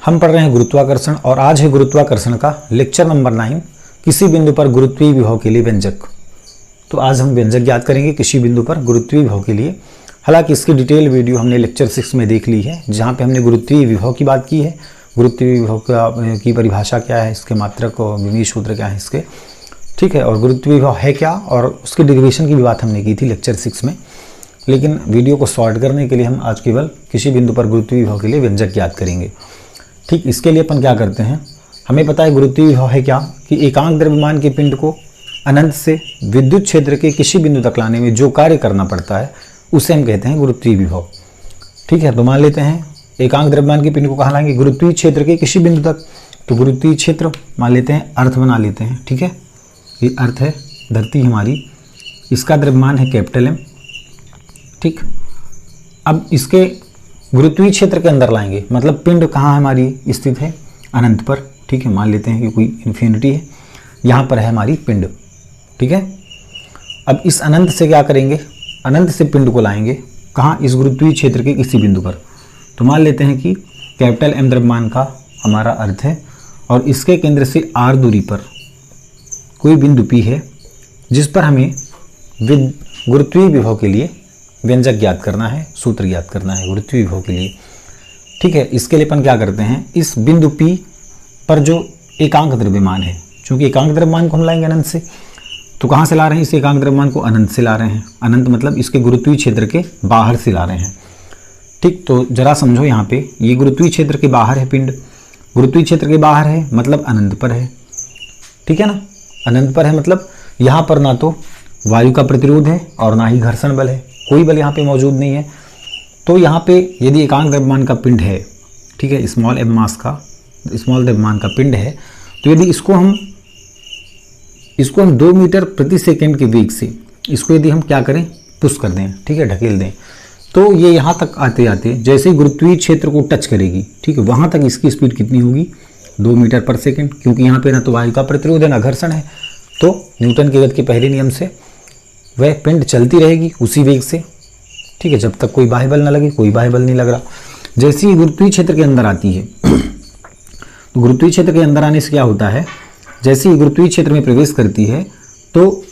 हम पढ़ रहे हैं गुरुत्वाकर्षण और आज है गुरुत्वाकर्षण का लेक्चर नंबर 9, किसी बिंदु पर गुरुत्वीय विभव के लिए व्यंजक। तो आज हम व्यंजक ज्ञात करेंगे किसी बिंदु पर गुरुत्वीय विभव के लिए। हालांकि इसकी डिटेल वीडियो हमने लेक्चर 6 में देख ली है, जहाँ पे हमने गुरुत्वीय विभव की बात की है। गुरुत्वीय विभव की परिभाषा क्या है, इसके मात्रक और विमीय सूत्र क्या है इसके, ठीक है। और गुरुत्वीय विभव है क्या और उसके डेरिवेशन की भी बात हमने की थी लेक्चर 6 में। लेकिन वीडियो को शॉर्ट करने के लिए हम आज केवल किसी बिंदु पर गुरुत्वीय विभव के लिए व्यंजक ज्ञात करेंगे। ठीक, इसके लिए अपन क्या करते हैं, हमें पता है गुरुत्वीय विभव है क्या, कि एकांक द्रव्यमान के पिंड को अनंत से विद्युत क्षेत्र के किसी बिंदु तक लाने में जो कार्य करना पड़ता है उसे हम कहते हैं गुरुत्वीय विभव। ठीक है, तो मान लेते हैं एकांक द्रव्यमान के पिंड को कहाँ लाएंगे, गुरुत्वीय क्षेत्र के किसी बिंदु तक। तो गुरुत्वीय क्षेत्र मान लेते हैं, अर्थ बना लेते हैं। ठीक है, ये अर्थ है, धरती हमारी, इसका द्रव्यमान है कैपिटल M। ठीक, अब इसके गुरुत्वीय क्षेत्र के अंदर लाएंगे, मतलब पिंड कहाँ हमारी स्थित है, अनंत पर। ठीक है, मान लेते हैं कि कोई इन्फिनिटी है, यहाँ पर है हमारी पिंड। ठीक है, अब इस अनंत से क्या करेंगे, अनंत से पिंड को लाएंगे कहाँ, इस गुरुत्वीय क्षेत्र के किसी बिंदु पर। तो मान लेते हैं कि कैपिटल M द्रव्यमान का हमारा अर्थ है और इसके केंद्र से r दूरी पर कोई बिंदु P है, जिस पर हमें गुरुत्वीय विभव के लिए व्यंजक ज्ञात करना है, सूत्र ज्ञात करना है गुरुत्वीय विभव के लिए। ठीक है, इसके लिए अपन क्या करते हैं, इस बिंदु P पर जो एकांक द्रव्यमान है, चूंकि एकांक द्रव्यमान को हम लाएंगे अनंत से, तो कहाँ से ला रहे हैं, इस एकांक द्रव्यमान को अनंत से ला रहे हैं। अनंत मतलब इसके गुरुत्वीय क्षेत्र के बाहर से ला रहे हैं। ठीक, तो जरा समझो, यहाँ पे ये गुरुत्वीय क्षेत्र के बाहर है पिंड, गुरुत्वीय क्षेत्र के बाहर है मतलब अनंत पर है। ठीक है ना, अनंत पर है मतलब यहाँ पर ना तो वायु का प्रतिरोध है और ना ही घर्षण बल है, कोई बल यहाँ पे मौजूद नहीं है। तो यहाँ पे यदि एकांक द्रव्यमान का पिंड है, ठीक है, स्मॉल m मास का, स्मॉल द्रव्यमान का पिंड है, तो यदि इसको हम 2 मीटर प्रति सेकेंड के वेग से इसको यदि हम क्या करें, पुश कर दें, ठीक है, ढकेल दें, तो ये यहाँ तक आते आते जैसे ही गुरुत्वीय क्षेत्र को टच करेगी, ठीक है, वहाँ तक इसकी स्पीड कितनी होगी, 2 मीटर पर सेकेंड। क्योंकि यहाँ पे ना तो वायु का प्रतिरोध है ना घर्षण है, तो न्यूटन के गति के पहले नियम से वह पिंड चलती रहेगी उसी वेग से। ठीक है, जब तक कोई बाह्य बल न लगे, कोई बाह्य बल नहीं लग रहा। जैसे ही गुरुत्वीय क्षेत्र के अंदर आती है, तो गुरुत्वीय क्षेत्र के अंदर आने से क्या होता है, जैसे ही गुरुत्वीय क्षेत्र में प्रवेश करती है, तो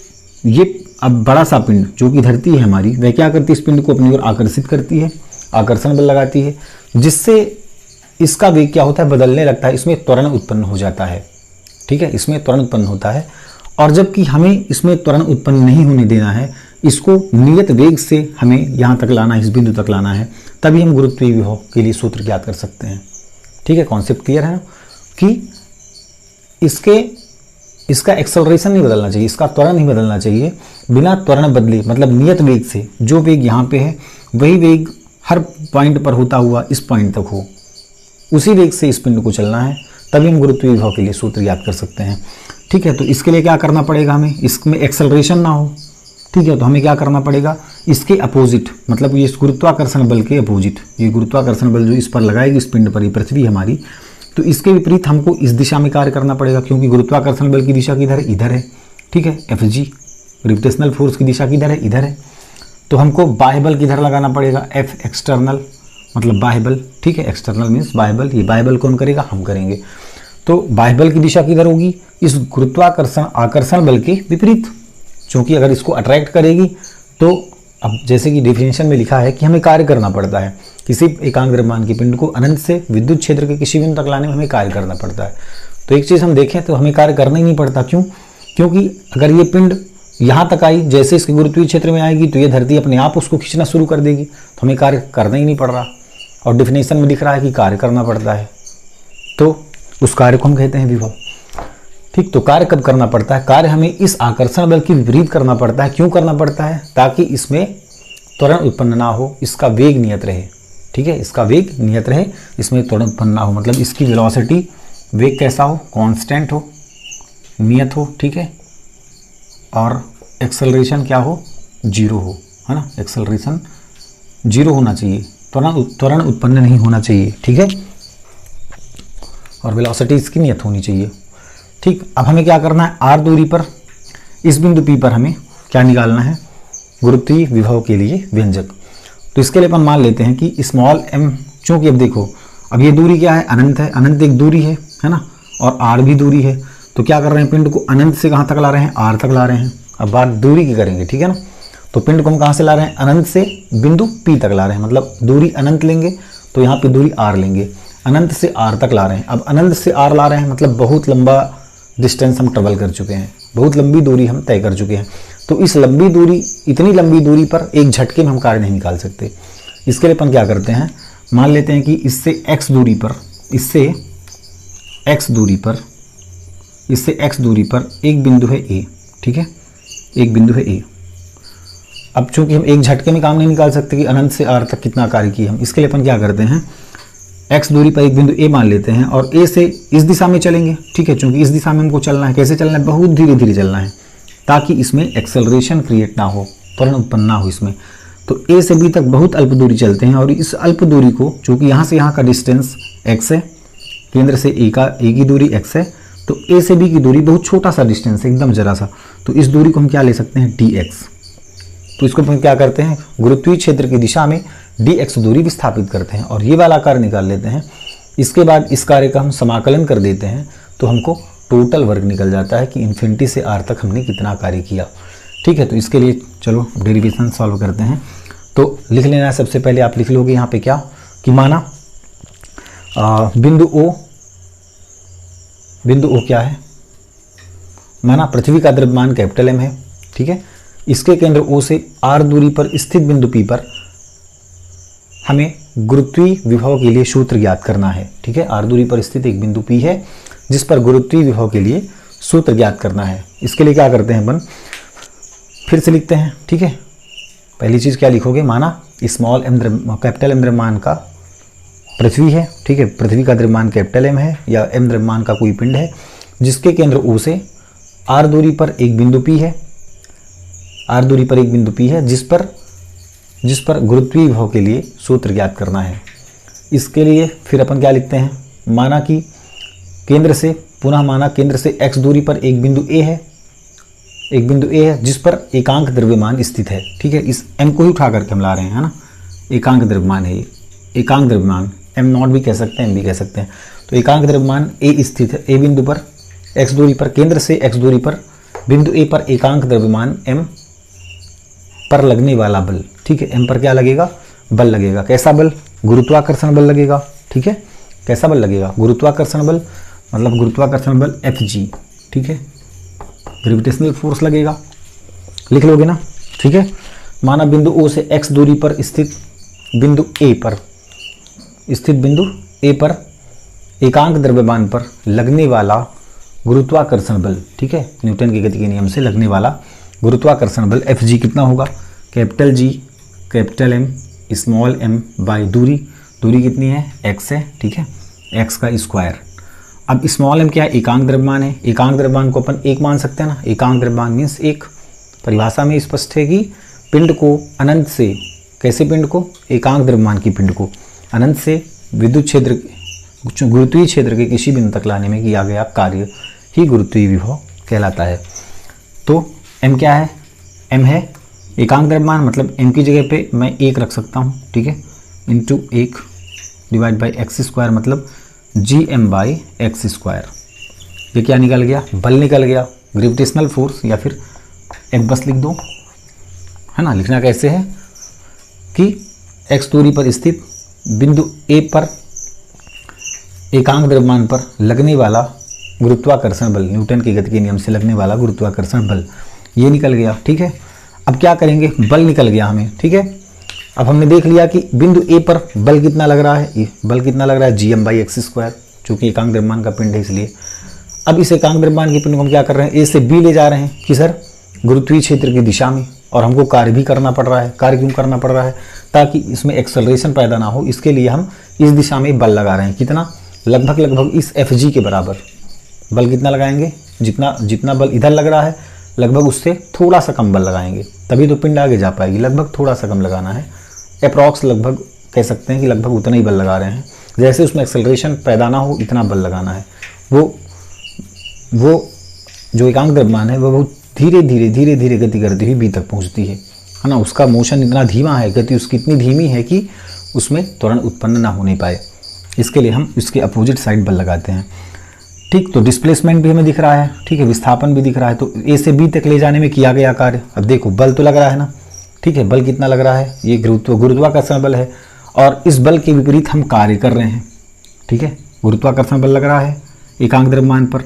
ये अब बड़ा सा पिंड जो कि धरती है हमारी, वह क्या करती है, इस पिंड को अपनी ओर आकर्षित करती है, आकर्षण बल लगाती है, जिससे इसका वेग क्या होता है, बदलने लगता है, इसमें त्वरण उत्पन्न हो जाता है। ठीक है, इसमें त्वरण उत्पन्न होता है, और जबकि हमें इसमें त्वरण उत्पन्न नहीं होने देना है, इसको नियत वेग से हमें यहाँ तक लाना है, इस बिंदु तक लाना है, तभी हम गुरुत्वीय विभव के लिए सूत्र ज्ञात कर सकते हैं। ठीक है, कॉन्सेप्ट क्लियर है ना, कि इसका एक्सेलरेशन नहीं बदलना चाहिए, इसका त्वरण नहीं बदलना चाहिए, बिना त्वरण बदले, मतलब नियत वेग से जो वेग यहाँ पे है वही वेग हर पॉइंट पर होता हुआ इस पॉइंट तक हो, उसी वेग से इस पिंड को चलना है, तभी हम गुरुत्वीय विभव के लिए सूत्र याद कर सकते हैं। ठीक है, तो इसके लिए क्या करना पड़ेगा, हमें इसमें एक्सेलरेशन ना हो। ठीक है, तो हमें क्या करना पड़ेगा, इसके अपोजिट, मतलब ये गुरुत्वाकर्षण बल के अपोजिट, ये गुरुत्वाकर्षण बल जो इस पर लगाएगी, इस पिंड पर, ये पृथ्वी हमारी, तो इसके विपरीत हमको इस दिशा में कार्य करना पड़ेगा, क्योंकि गुरुत्वाकर्षण बल की दिशा किधर है, इधर है। ठीक है, Fg ग्रेविटेशनल फोर्स की दिशा किधर है, इधर है। तो हमको बाह्य बल किधर लगाना पड़ेगा, F एक्सटर्नल, मतलब बाह्य बल। ठीक है, एक्सटर्नल मीन्स बाह्य बल, ये बाह्य बल कौन करेगा, हम करेंगे। तो बाह्य बल की दिशा किधर होगी, इस गुरुत्वाकर्षण आकर्षण बल के विपरीत, क्योंकि अगर इसको अट्रैक्ट करेगी तो अब जैसे कि डेफिनेशन में लिखा है कि हमें कार्य करना पड़ता है, किसी एकांक द्रव्यमान के पिंड को अनंत से विद्युत क्षेत्र के किसी बिंदु तक लाने में हमें कार्य करना पड़ता है। तो एक चीज़ हम देखें तो हमें कार्य करना ही नहीं पड़ता, क्यों, क्योंकि अगर ये पिंड यहाँ तक आई, जैसे इसके गुरुत्वीय क्षेत्र में आएगी, तो ये धरती अपने आप उसको खींचना शुरू कर देगी, तो हमें कार्य करना ही नहीं पड़ रहा। और डेफिनेशन में दिख रहा है कि कार्य करना पड़ता है, तो उस कार्य को हम कहते हैं विभव। ठीक, तो कार्य कब करना पड़ता है, कार्य हमें इस आकर्षण बल के विपरीत करना पड़ता है। क्यों करना पड़ता है, ताकि इसमें त्वरण उत्पन्न ना हो, इसका वेग नियत रहे। ठीक है, इसका वेग नियत रहे, इसमें त्वरण उत्पन्न ना हो, मतलब इसकी वेलोसिटी, वेग कैसा हो, कांस्टेंट हो, नियत हो। ठीक है, और एक्सेलरेशन क्या हो, जीरो हो, है ना, एक्सेलरेशन जीरो होना चाहिए, त्वरण उत्पन्न नहीं होना चाहिए। ठीक है, और वेलोसिटी इसकी नियत होनी चाहिए। ठीक, अब हमें क्या करना है, r दूरी पर इस बिंदु P पर हमें क्या निकालना है, गुरुत्वीय विभव के लिए व्यंजक। तो इसके लिए अपन मान लेते हैं कि स्मॉल m, चूंकि अब देखो अब ये दूरी क्या है, अनंत है, अनंत एक दूरी है ना, और r भी दूरी है। तो क्या कर रहे हैं, पिंड को अनंत से कहाँ तक ला रहे हैं, r तक ला रहे हैं। अब बात दूरी की करेंगे, ठीक है ना। तो पिंड को हम कहाँ से ला रहे हैं, अनंत से बिंदु P तक ला रहे हैं, मतलब दूरी अनंत लेंगे तो यहाँ पे दूरी r लेंगे, अनंत से r तक ला रहे हैं। अब अनंत से r ला रहे हैं मतलब बहुत लंबा डिस्टेंस हम ट्रेवल कर चुके हैं, बहुत लंबी दूरी हम तय कर चुके हैं। तो इस लंबी दूरी, इतनी लंबी दूरी पर एक झटके में हम कार्य नहीं निकाल सकते। इसके लिए अपन क्या करते हैं, मान लेते हैं कि इससे x दूरी पर, इससे x दूरी पर एक बिंदु है A, ठीक है, एक बिंदु है A। अब चूंकि हम एक झटके में काम नहीं निकाल सकते कि अनंत से r तक कितना कार्य किया हम, इसके लिए अपन क्या करते हैं, x दूरी पर एक बिंदु A मान लेते हैं और A से इस दिशा में चलेंगे, ठीक है, चूंकि इस दिशा में हमको चलना है। कैसे चलना है, बहुत धीरे धीरे चलना है ताकि इसमें एक्सेलरेशन क्रिएट ना हो, त्वरण उत्पन्न ना हो इसमें। तो A से B तक बहुत अल्प दूरी चलते हैं और इस अल्प दूरी को, चूंकि यहाँ से यहाँ का डिस्टेंस x है, केंद्र से A की दूरी x है, तो A से B की दूरी बहुत छोटा सा डिस्टेंस है, एकदम जरा सा। तो इस दूरी को हम क्या ले सकते हैं, dx। तो इसको हम क्या करते हैं, गुरुत्वीय क्षेत्र की दिशा में dx दूरी विस्थापित करते हैं और ये वाला कार्य निकाल लेते हैं। इसके बाद इस कार्य का हम समाकलन कर देते हैं तो हमको टोटल वर्क निकल जाता है कि इन्फिनिटी से r तक हमने कितना कार्य किया, ठीक है। तो इसके लिए चलो डेरिवेशन सॉल्व करते हैं। तो लिख लेना है, सबसे पहले आप लिख लोगे यहाँ पे क्या कि माना बिंदु O क्या है, माना पृथ्वी का द्रव्यमान कैपिटल M है, ठीक है। इसके केंद्र O से r दूरी पर स्थित बिंदु P पर हमें गुरुत्वीय विभव के लिए सूत्र ज्ञात करना है, ठीक है। r दूरी पर स्थित एक बिंदु P है जिस पर गुरुत्वीय विभव के लिए सूत्र ज्ञात करना है। इसके लिए क्या करते हैं अपन, फिर से लिखते हैं, ठीक है। पहली चीज क्या लिखोगे, माना स्मॉल m कैपिटल M द्रव्यमान का पृथ्वी है, ठीक है, पृथ्वी का द्रव्यमान कैपिटल M है या m द्रव्यमान का कोई पिंड है जिसके केंद्र O से r दूरी पर एक बिंदु P है, r दूरी पर एक बिंदु P है जिस पर गुरुत्वीय विभव के लिए सूत्र ज्ञात करना है। इसके लिए फिर अपन क्या लिखते हैं, माना कि केंद्र से, पुनः माना केंद्र से x दूरी पर एक बिंदु A है, एक बिंदु A है जिस पर एकांक द्रव्यमान स्थित है, ठीक है। इस m को ही उठा करके हम ला रहे हैं, है ना, एकांक द्रव्यमान है ये, एकांक द्रव्यमान m नॉट भी कह सकते हैं, m भी कह सकते हैं। तो एकांक द्रव्यमान A स्थित है, A बिंदु पर x दूरी पर, केंद्र से x दूरी पर बिंदु A पर एकांक द्रव्यमान m पर लगने वाला बल, ठीक है। m पर क्या लगेगा, बल लगेगा। कैसा बल, गुरुत्वाकर्षण बल लगेगा, ठीक है। कैसा बल लगेगा, गुरुत्वाकर्षण बल, मतलब गुरुत्वाकर्षण बल Fg, ठीक है, ग्रेविटेशनल फोर्स लगेगा, लिख लोगे ना, ठीक है। माना बिंदु O से x दूरी पर स्थित बिंदु A पर एकांक द्रव्यमान पर लगने वाला गुरुत्वाकर्षण बल, ठीक है, न्यूटन की गति के नियम से लगने वाला गुरुत्वाकर्षण बल Fg कितना होगा, capital G capital M small m by दूरी कितनी है, x है, ठीक है, x का स्क्वायर। अब स्मॉल m क्या है, एकांक द्रव्यमान है, एकांक द्रव्यमान को अपन एक मान सकते हैं ना, एकांक द्रव्यमान मीन्स एक। परिभाषा में स्पष्ट है कि पिंड को अनंत से, कैसे पिंड को, एकांक द्रव्यमान की पिंड को अनंत से विद्युत क्षेत्र, गुरुत्वीय क्षेत्र के किसी बिंदु तक लाने में किया गया कार्य ही गुरुत्वीय विभव कहलाता है। तो m क्या है, m है एकांक द्रव्यमान, मतलब m की जगह पे मैं एक रख सकता हूँ, ठीक है, इंटू एक डिवाइड बाई एक्स स्क्वायर, मतलब gm बाई एक्स स्क्वायर। ये क्या निकल गया, बल निकल गया, ग्रेविटेशनल फोर्स, या फिर f बस लिख दो, है ना। लिखना कैसे है कि x दूरी पर स्थित बिंदु A पर एकांक द्रव्यमान पर लगने वाला गुरुत्वाकर्षण बल, न्यूटन की गति के नियम से लगने वाला गुरुत्वाकर्षण बल, ये निकल गया, ठीक है। अब क्या करेंगे, बल निकल गया हमें, ठीक है। अब हमने देख लिया कि बिंदु A पर बल कितना लग रहा है, ये बल कितना लग रहा है, gm बाई एक्स स्क्वायर, चूंकि एकांक द्रव्यमान का पिंड है इसलिए। अब इस एकांक द्रव्यमान के पिंड को हम क्या कर रहे हैं, A से B ले जा रहे हैं कि सर गुरुत्वीय क्षेत्र की दिशा में, और हमको कार्य भी करना पड़ रहा है। कार्य क्यों करना पड़ रहा है, ताकि इसमें एक्सेलरेशन पैदा ना हो, इसके लिए हम इस दिशा में बल लगा रहे हैं। कितना, लगभग इस Fg के बराबर बल कितना लगाएंगे, जितना बल इधर लग रहा है लगभग उससे थोड़ा सा कम बल लगाएंगे, तभी तो पिंड आगे जा पाएगी। लगभग थोड़ा सा कम लगाना है, अप्रॉक्स लगभग कह सकते हैं कि लगभग उतना ही बल लगा रहे हैं, जैसे उसमें एक्सेलरेशन पैदा ना हो इतना बल लगाना है। वो जो एकांक द्रव्यमान है वो बहुत धीरे धीरे गति करती हुई बी तक पहुंचती है ना। उसका मोशन इतना धीमा है, गति उसकी इतनी धीमी है कि उसमें त्वरण उत्पन्न ना होने पाए। इसके लिए हम इसके अपोजिट साइड बल लगाते हैं। ठीक, तो डिस्प्लेसमेंट भी हमें दिख रहा है, ठीक है, विस्थापन भी दिख रहा है। तो ए से बी तक ले जाने में किया गया कार्य, अब देखो बल तो लग रहा है ना, ठीक है, बल कितना लग रहा है, ये गुरुत्वाकर्षण बल है, और इस बल के विपरीत हम कार्य कर रहे हैं, ठीक है। गुरुत्वाकर्षण बल लग रहा है एकांक द्रव्यमान पर,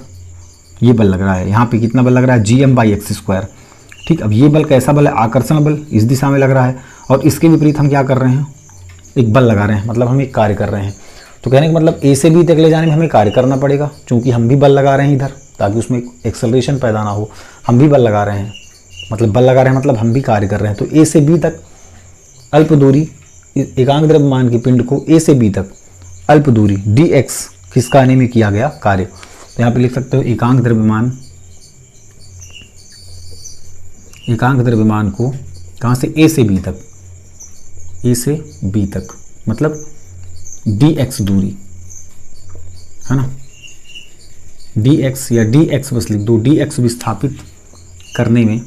ये बल लग रहा है, यहाँ पे कितना बल लग रहा है, Gm/x²। ठीक, अब ये बल कैसा बल है, आकर्षण बल, इस दिशा में लग रहा है, और इसके विपरीत हम क्या कर रहे हैं, एक बल लगा रहे हैं, मतलब हम एक कार्य कर रहे हैं। तो कहने का मतलब ए से बी तक ले जाने में हमें कार्य करना पड़ेगा, क्योंकि हम भी बल लगा रहे हैं इधर, ताकि उसमें एक्सेलरेशन पैदा ना हो, हम भी बल लगा रहे हैं, मतलब बल लगा रहे हैं मतलब हम भी कार्य कर रहे हैं। तो ए से बी तक अल्प दूरी, एकांक द्रव्यमान की पिंड को ए से बी तक अल्प दूरी dx खिसकाने में किया गया कार्य। तो यहाँ पे लिख सकते हो एकांक द्रव्यमान को कहाँ से, ए से बी तक, ए से बी तक मतलब dx दूरी है ना, dx या dx बस लिख दो, dx विस्थापित करने में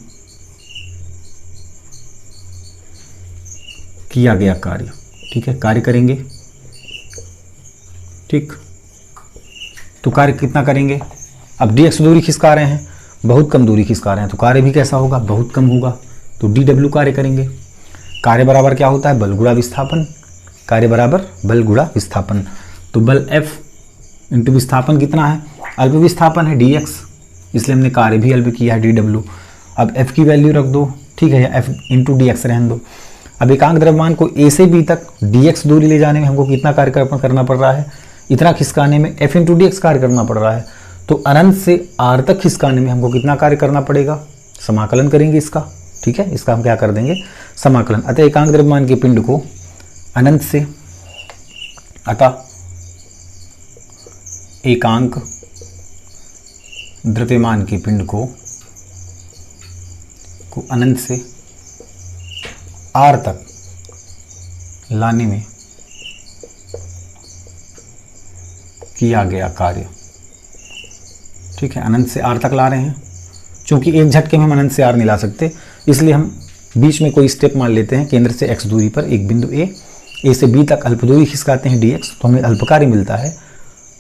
किया गया कार्य। ठीक है, कार्य करेंगे, ठीक, तो कार्य कितना करेंगे, अब dx दूरी खिसका रहे हैं, बहुत कम दूरी खिसका रहे हैं, तो कार्य भी कैसा होगा, बहुत कम होगा, तो dw कार्य करेंगे। कार्य बराबर क्या होता है, बल गुणा विस्थापन, कार्य बराबर बल गुणा विस्थापन। तो बल F इंटू विस्थापन कितना है, अल्प विस्थापन है dx, इसलिए हमने कार्य भी अल्प किया है dw। अब F की वैल्यू रख दो, ठीक है, या F इंटू dx रहने दो। अब एकांक द्रव्यमान को A से B तक dx दूरी ले जाने में हमको कितना कार्य करना पड़ रहा है, इतना खिसकाने में F इंटू dx कार्य करना पड़ रहा है। तो अनंत से r तक खिसकाने में हमको कितना कार्य करना पड़ेगा, समाकलन करेंगे इसका, ठीक है, इसका हम क्या कर देंगे, समाकलन। अतः एकांक द्रव्यमान के पिंड को अनंत से, अतः एकांक द्रव्यमान के पिंड को अनंत से r तक लाने में किया गया कार्य। ठीक है, अनंत से r तक ला रहे हैं, क्योंकि एक झटके में हम अनंत से r नहीं ला सकते, इसलिए हम बीच में कोई स्टेप मान लेते हैं। केंद्र से x दूरी पर एक बिंदु a से b तक अल्प दूरी खिसकाते हैं dx, तो हमें अल्प कार्य मिलता है।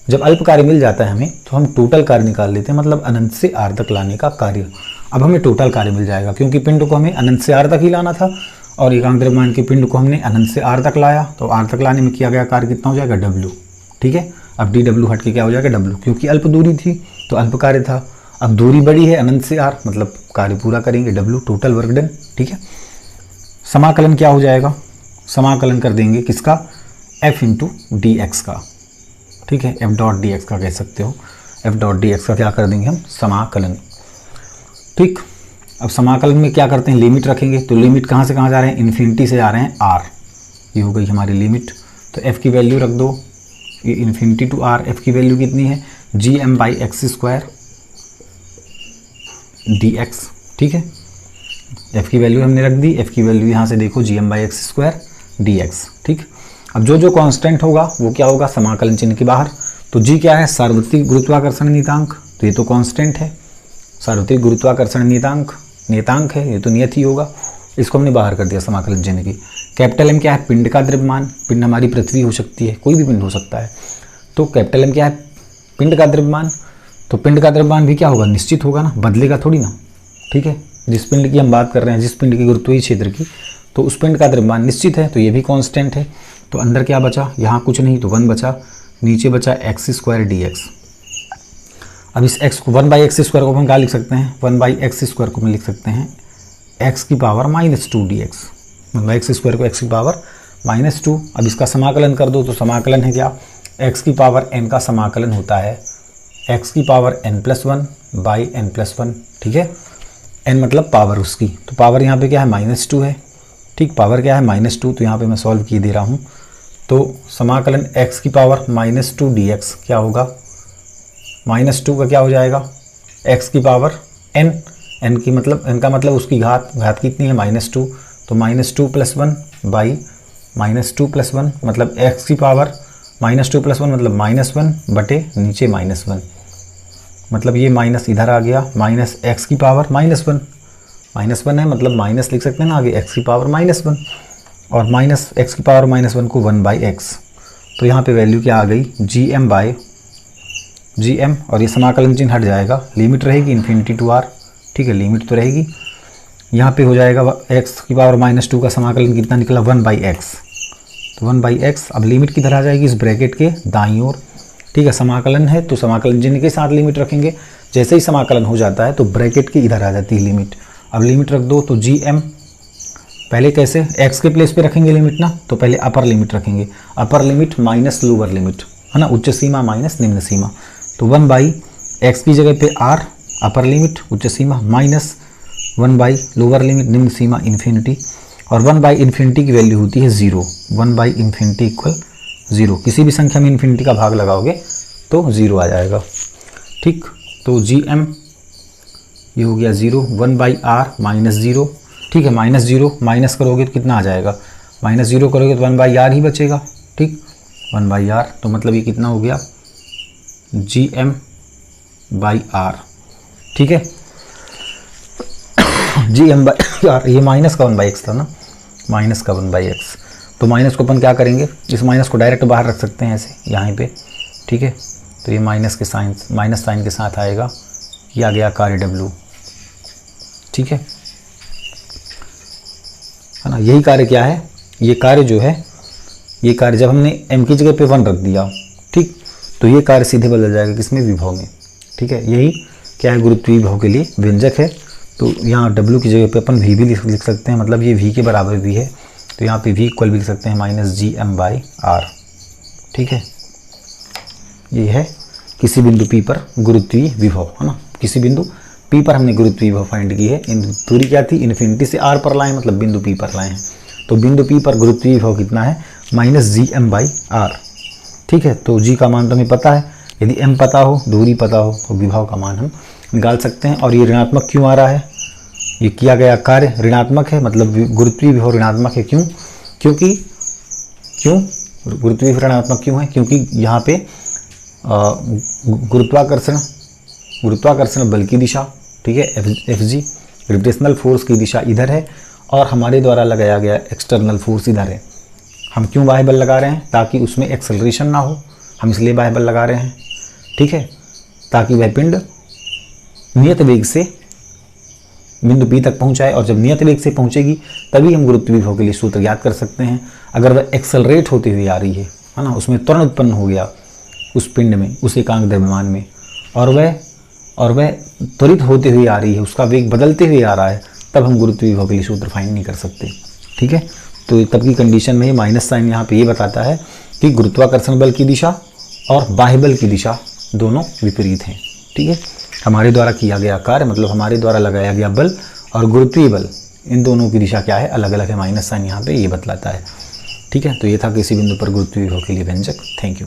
जब अल्प कार्य मिल जाता है हमें, तो हम टोटल कार्य निकाल लेते हैं, मतलब अनंत से r तक लाने का कार्य। अब हमें टोटल कार्य मिल जाएगा, क्योंकि पिंड को हमें अनंत से r तक ही लाना था, और एकांक द्रव्यमान के पिंड को हमने अनंत से r तक लाया, तो r तक लाने में किया गया कार्य कितना हो जाएगा, w। ठीक है, अब dw हट के क्या हो जाएगा, w, क्योंकि अल्प दूरी थी तो अल्प कार्य था। अब दूरी बड़ी है अनंत से r, मतलब कार्य पूरा करेंगे, w, टोटल वर्क डन। ठीक है, समाकलन क्या हो जाएगा, समाकलन कर देंगे किसका, f इंटू dx का। ठीक है, f डॉट dx का कह सकते हो, f डॉट dx का क्या कर देंगे हम, समाकलन। ठीक, अब समाकलन में क्या करते हैं, लिमिट रखेंगे। तो लिमिट कहाँ से कहाँ जा रहे हैं, इन्फिनिटी से जा रहे हैं r, ये हो गई हमारी लिमिट। तो f की वैल्यू रख दो, ये इन्फिनिटी टू r, f की वैल्यू कितनी है, Gm/x² dx। ठीक है, f की वैल्यू हमने रख दी, f की वैल्यू यहाँ से देखो Gm/x² dx। ठीक, अब जो जो कांस्टेंट होगा वो क्या होगा, समाकलन चिन्ह के बाहर। तो g क्या है, सार्वत्रिक गुरुत्वाकर्षण नियतांक, तो ये तो कांस्टेंट है, सार्वत्रिक गुरुत्वाकर्षण नियतांक है, ये तो नियत ही होगा, इसको हमने बाहर कर दिया समाकलन चिन्ह की। कैपिटल M क्या है, पिंड का द्रव्यमान, पिंड हमारी पृथ्वी हो सकती है, कोई भी पिंड हो सकता है। तो कैपिटल M क्या है, पिंड का द्रव्यमान, तो पिंड का द्रव्यमान भी क्या होगा, निश्चित होगा ना, बदलेगा थोड़ी ना। ठीक है, जिस पिंड की हम बात कर रहे हैं, जिस पिंड की गुरुत्वीय क्षेत्र की, तो उस पिंड का द्रव्यमान निश्चित है, तो ये भी कांस्टेंट है। तो अंदर क्या बचा, यहाँ कुछ नहीं, तो 1 बचा, नीचे बचा x² dx। अब इस x को 1/x² को हम क्या लिख सकते हैं, 1/x² को हम लिख सकते हैं x की पावर -2 dx, मतलब x² को x की पावर -2। अब इसका समाकलन कर दो, तो समाकलन है क्या, x की पावर n का समाकलन होता है x की पावर n+1/n+1। ठीक है, n मतलब पावर उसकी, तो पावर यहाँ पे क्या है, -2 है। ठीक, पावर क्या है, -2, तो यहाँ पे मैं सॉल्व किए दे रहा हूँ। तो समाकलन x की पावर -2 dx क्या होगा, -2 का क्या हो जाएगा, x की पावर n, n की मतलब n का मतलब उसकी घात कितनी है, -2, तो -2 + 1/-2 + 1 मतलब x की पावर -2 + 1 मतलब -1 बटे नीचे -1, मतलब ये माइनस इधर आ गया, -x की पावर -1 है, मतलब माइनस लिख सकते हैं ना आगे, x की पावर -1, और -x की पावर -1 को 1/x, तो यहाँ पे वैल्यू क्या आ गई, G M by G M, और ये समाकलन चिन्ह हट जाएगा, लिमिट रहेगी इन्फिनिटी टू आर, ठीक है, लिमिट तो रहेगी। यहाँ पे हो जाएगा x⁻⁻2 का समाकलन कितना निकला, 1/x, तो 1/x। अब लिमिट किधर आ जाएगी, इस ब्रैकेट के दाईं ओर, ठीक है, समाकलन है तो समाकलन चिन्ह के साथ लिमिट रखेंगे, जैसे ही समाकलन हो जाता है तो ब्रैकेट के इधर आ जाती है लिमिट। अब लिमिट रख दो तो जी एम, पहले कैसे x के प्लेस पे रखेंगे लिमिट ना, तो पहले अपर लिमिट रखेंगे, upper limit minus lower limit, है ना, उच्च सीमा माइनस निम्न सीमा, तो 1/x की जगह पे r अपर लिमिट उच्च सीमा माइनस 1/लोअर लिमिट निम्न सीमा इन्फिनिटी, और 1/∞ की वैल्यू होती है 0, 1/∞ इक्वल 0, किसी भी संख्या में इन्फिनिटी का भाग लगाओगे तो 0 आ जाएगा, ठीक। तो जी एम ये हो गया 0, 1/r माइनस 0, ठीक है, माइनस 0 माइनस करोगे तो कितना आ जाएगा, -0 करोगे तो 1/r ही बचेगा, ठीक, 1/r, तो मतलब ये कितना हो गया, gm/r, ठीक है, gm/r, ये माइनस का 1/x था ना, माइनस का 1/x, तो माइनस को अपन क्या करेंगे, इस माइनस को डायरेक्ट बाहर रख सकते हैं ऐसे यहाँ पे, ठीक है, तो ये माइनस साइन के साथ आएगा, ये आ गया कार्य W, ठीक है ना। यही कार्य क्या है, ये कार्य जो है, ये कार्य जब हमने m की जगह पे 1 रख दिया, ठीक, तो ये कार्य सीधे बदल जाएगा किसमें, विभव में, ठीक है, यही क्या है, गुरुत्वीय विभव के लिए व्यंजक है। तो यहाँ W की जगह पे अपन v भी लिख सकते हैं, मतलब ये v के बराबर भी है, तो यहाँ पे v इक्वल भी लिख सकते हैं -gm/r, ठीक है, ये है किसी बिंदु P पर गुरुत्वीय विभव, है ना, किसी बिंदु P पर हमने गुरुत्वीय विभव फाइंड की है, दूरी क्या थी, इन्फिनिटी से r पर लाए, मतलब बिंदु P पर लाए हैं, तो बिंदु P पर गुरुत्वीय विभव कितना है, -gm/r, ठीक है, तो g का मान तो हमें पता है, यदि m पता हो, दूरी पता हो, तो विभव का मान हम निकाल सकते हैं। और ये ऋणात्मक क्यों आ रहा है, ये किया गया कार्य ऋणात्मक है, मतलब गुरुत्वीय विभव ऋणात्मक है, क्यों गुरुत्वीय विभव ऋणात्मक क्यों है, क्योंकि यहाँ पे गुरुत्वाकर्षण बल की दिशा, ठीक है, Fg, ग्रेविटेशनल फोर्स की दिशा इधर है, और हमारे द्वारा लगाया गया एक्सटर्नल फोर्स इधर है। हम क्यों बाह्य बल लगा रहे हैं, ताकि उसमें एक्सेलरेशन ना हो, हम इसलिए बाह्य बल लगा रहे हैं, ठीक है, ताकि वह पिंड नियत वेग से बिंदु P तक पहुंचाए, और जब नियत वेग से पहुंचेगी तभी हम गुरुत्वीय विभव के लिए सूत्र ज्ञात कर सकते हैं। अगर वह एक्सेलरेट होती हुई आ रही है ना, उसमें त्वरण उत्पन्न हो गया उस पिंड में, उस एकांक द्रव्यमान में, और वह त्वरित होते हुए आ रही है, उसका वेग बदलते हुए आ रहा है, तब हम गुरुत्वीय विभव के लिए सूत्र फाइंड नहीं कर सकते, ठीक है। तो तब की कंडीशन में माइनस साइन यहाँ पे ये बताता है कि गुरुत्वाकर्षण बल की दिशा और बाह्य बल की दिशा दोनों विपरीत हैं, ठीक है। हमारे द्वारा किया गया कार्य, मतलब हमारे द्वारा लगाया गया बल और गुरुत्वीय बल, इन दोनों की दिशा क्या है, अलग अलग है, माइनस साइन यहाँ पे ये बतलाता है, ठीक है। तो ये था किसी बिंदु पर गुरुत्वीय विभव के लिए व्यंजक। Thank you.